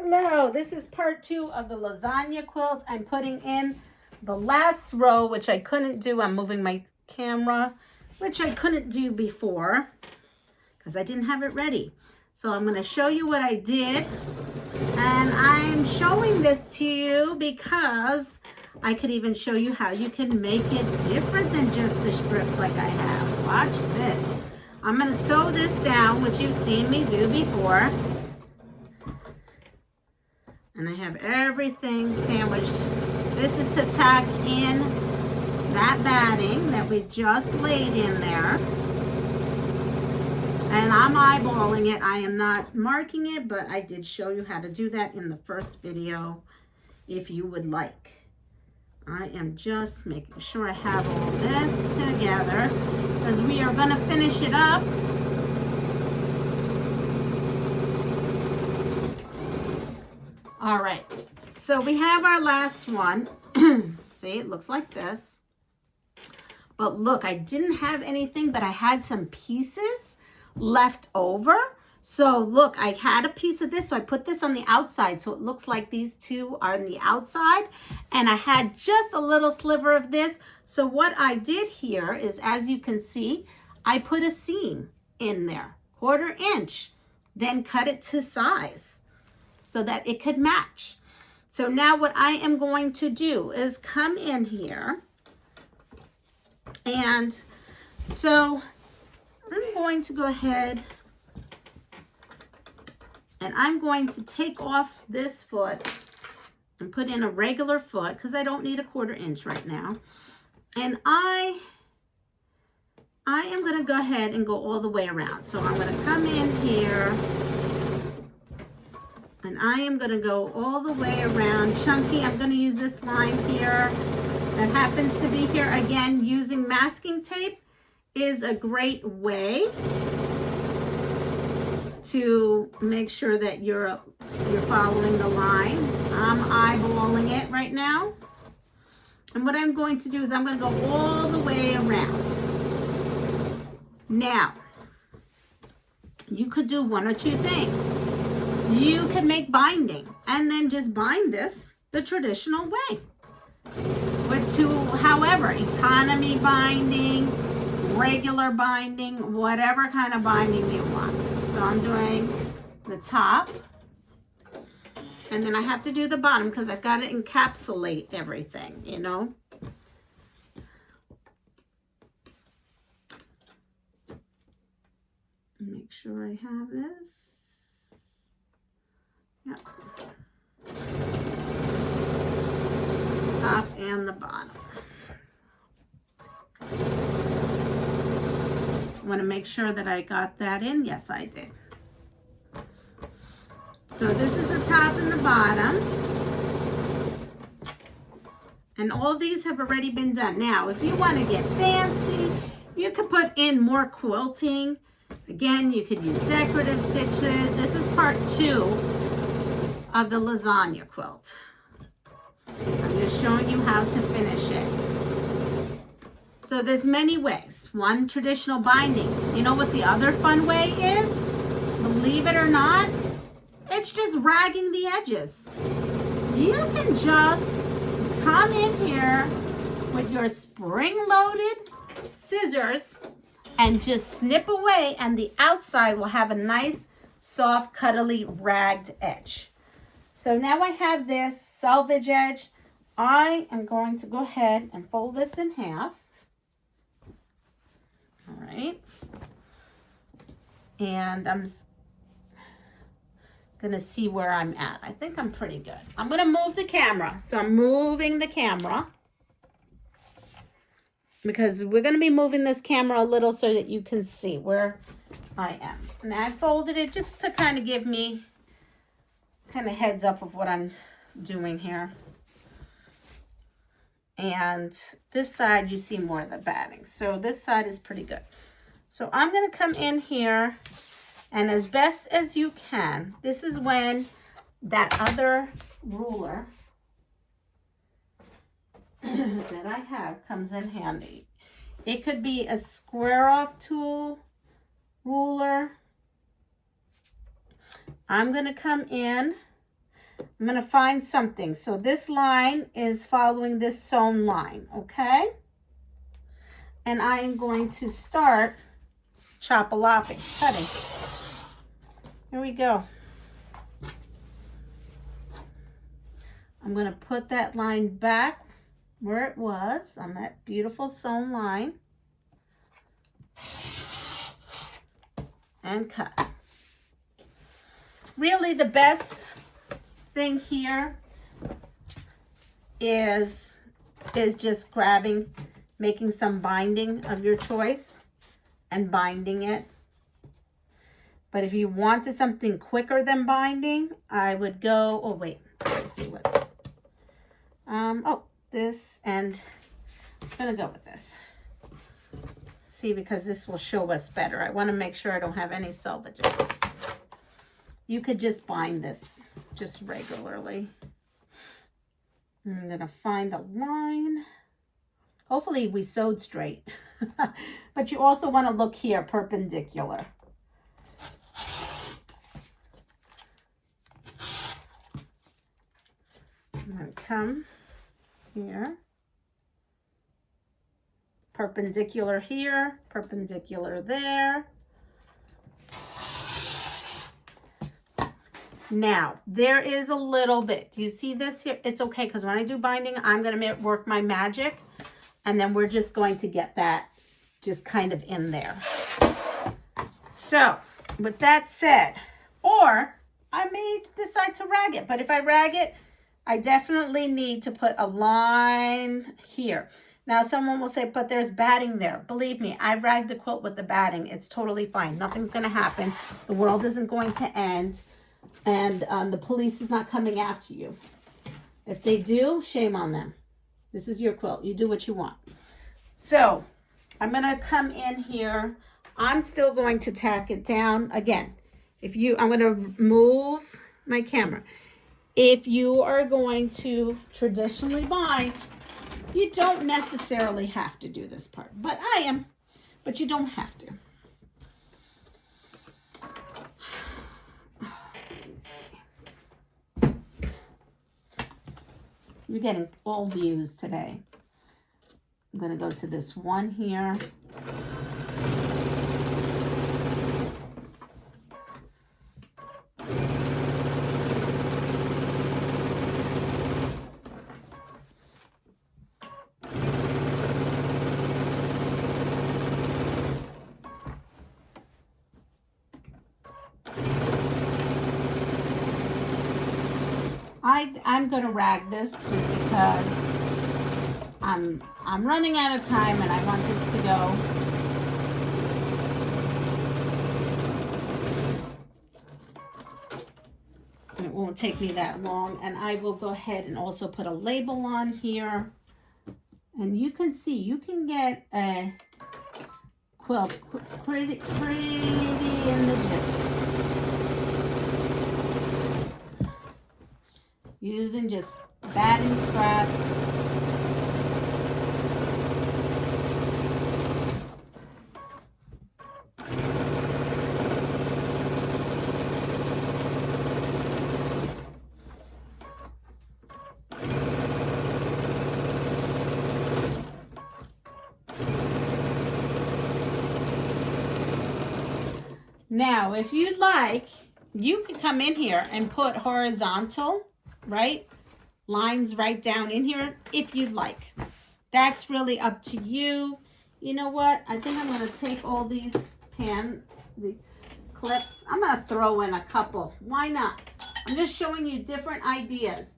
Hello, this is part 2 of the lasagna quilt. I'm putting in the last row, which I couldn't do. I'm moving my camera, which I couldn't do before because I didn't have it ready. So I'm going to show you what I did. And I'm showing this to you because I could even show you how you can make it different than just the strips like I have. Watch this. I'm going to sew this down, which you've seen me do before. And I have everything sandwiched. This is to tack in that batting that we just laid in there. And I'm eyeballing it. I am not marking it, but I did show you how to do that in the first video if you would like. I am just making sure I have all this together because we are going to finish it up. All right, so we have our last one. See, it looks like this. But look, I didn't have anything, but I had some pieces left over. So look, I had a piece of this, so I put this on the outside. So it looks like these two are on the outside. And I had just a little sliver of this. So what I did here is, as you can see, I put a seam in there, 1/4 inch, then cut it to size so that it could match. So now what I am going to do is come in here, and so I'm going to go ahead and I'm going to take off this foot and put in a regular foot because I don't need a 1/4 inch right now. And I am going to go ahead and go all the way around. So I'm going to come in here and I am going to go all the way around. Chunky, I'm going to use this line here that happens to be here. Again, using masking tape is a great way to make sure that you're following the line. I'm eyeballing it right now. And what I'm going to do is I'm going to go all the way around. Now, you could do one or two things. You can make binding and then just bind this the traditional way. But however, economy binding, regular binding, whatever kind of binding you want. So I'm doing the top. And then I have to do the bottom because I've got to encapsulate everything, you know. Make sure I have this. Yep. Top and the bottom. I want to make sure that I got that in. Yes, I did. So this is the top and the bottom. And all these have already been done. Now, if you want to get fancy, you could put in more quilting. Again, you could use decorative stitches. This is part 2 of the lasagna quilt. I'm just showing you how to finish it. So there's many ways. One, traditional binding. You know what the other fun way is? Believe it or not, it's just ragging the edges. You can just come in here with your spring-loaded scissors and just snip away, and the outside will have a nice, soft, cuddly, ragged edge. So now I have this selvage edge. I am going to go ahead and fold this in half. All right. And I'm going to see where I'm at. I think I'm pretty good. I'm going to move the camera. So I'm moving the camera because we're going to be moving this camera a little so that you can see where I am. And I folded it just to kind of give me kind of heads up of what I'm doing here. And this side, you see more of the batting. So this side is pretty good. So I'm going to come in here, and as best as you can, this is when that other ruler that I have comes in handy. It could be a square off tool ruler. I'm going to come in I'm going to find something. So this line is following this sewn line, okay? And I am going to start chop-a-lopping, cutting. Here we go. I'm going to put that line back where it was on that beautiful sewn line and cut. Really, the best thing here is just grabbing, making some binding of your choice and binding it. But if you wanted something quicker than binding, I would go, oh wait, let's see what, this, and I'm gonna go with this. See, because this will show us better. I wanna make sure I don't have any selvages. You could just bind this just regularly. I'm gonna find a line. Hopefully we sewed straight. But you also wanna look here, perpendicular. I'm gonna come here, perpendicular here, perpendicular there. Now, there is a little bit, do you see this here? It's okay, because when I do binding, I'm gonna work my magic, and then we're just going to get that just kind of in there. So, with that said, or I may decide to rag it, but if I rag it, I definitely need to put a line here. Now, someone will say, but there's batting there. Believe me, I ragged the quilt with the batting. It's totally fine. Nothing's going to happen. The world isn't going to end. And the police is not coming after you. If they do, shame on them. This is your quilt. You do what you want. So, I'm going to come in here. I'm still going to tack it down. Again, I'm going to move my camera. If you are going to traditionally bind, you don't necessarily have to do this part, but I am, but you don't have to. You're getting all views today. I'm going to go to this one here. I'm going to rag this just because I'm running out of time and I want this to go. And it won't take me that long. And I will go ahead and also put a label on here. And you can see, you can get a quilt pretty in the jiffy. Using just batting scraps. Now, if you'd like, you can come in here and put horizontal, right, lines right down in here if you'd like. That's really up to you. You know what? I think I'm going to take all these the clips. I'm going to throw in a couple. Why not? I'm just showing you different ideas.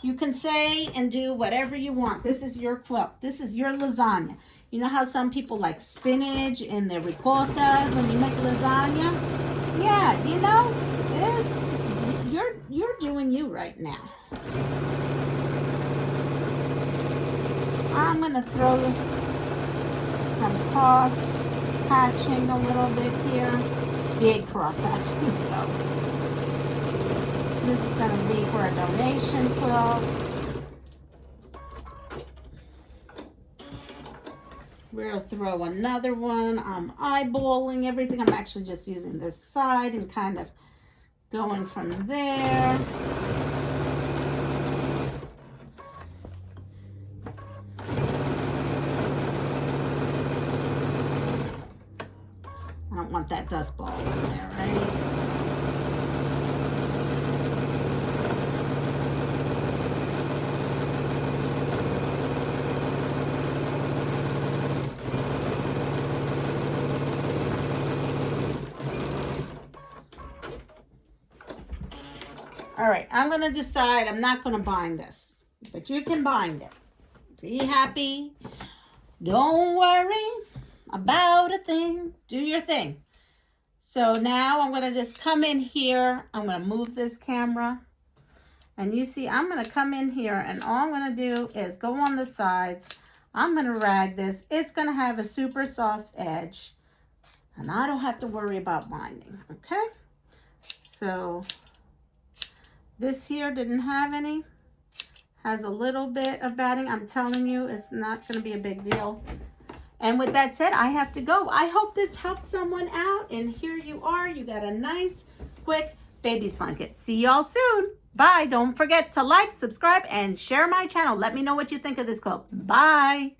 You can say and do whatever you want. This is your quilt. This is your lasagna. You know how some people like spinach and their ricotta when you make lasagna? Yeah, you know, you're doing you right now. I'm going to throw some cross hatching a little bit here. Big cross hatching. This is going to be for a donation quilt. We'll throw another one. I'm eyeballing everything. I'm actually just using this side and kind of going from there. don't want that dust ball in there, right? All right, I'm going to decide I'm not going to bind this, but you can bind it. Be happy. Don't worry about a thing. Do your thing. So now I'm going to just come in here. I'm going to move this camera. And you see, I'm going to come in here, and all I'm going to do is go on the sides. I'm going to rag this. It's going to have a super soft edge. And I don't have to worry about binding, okay? So this here didn't have any. Has a little bit of batting. I'm telling you, it's not going to be a big deal. And with that said, I have to go. I hope this helped someone out. And here you are. You got a nice, quick baby's blanket. See y'all soon. Bye. Don't forget to like, subscribe, and share my channel. Let me know what you think of this quilt. Bye.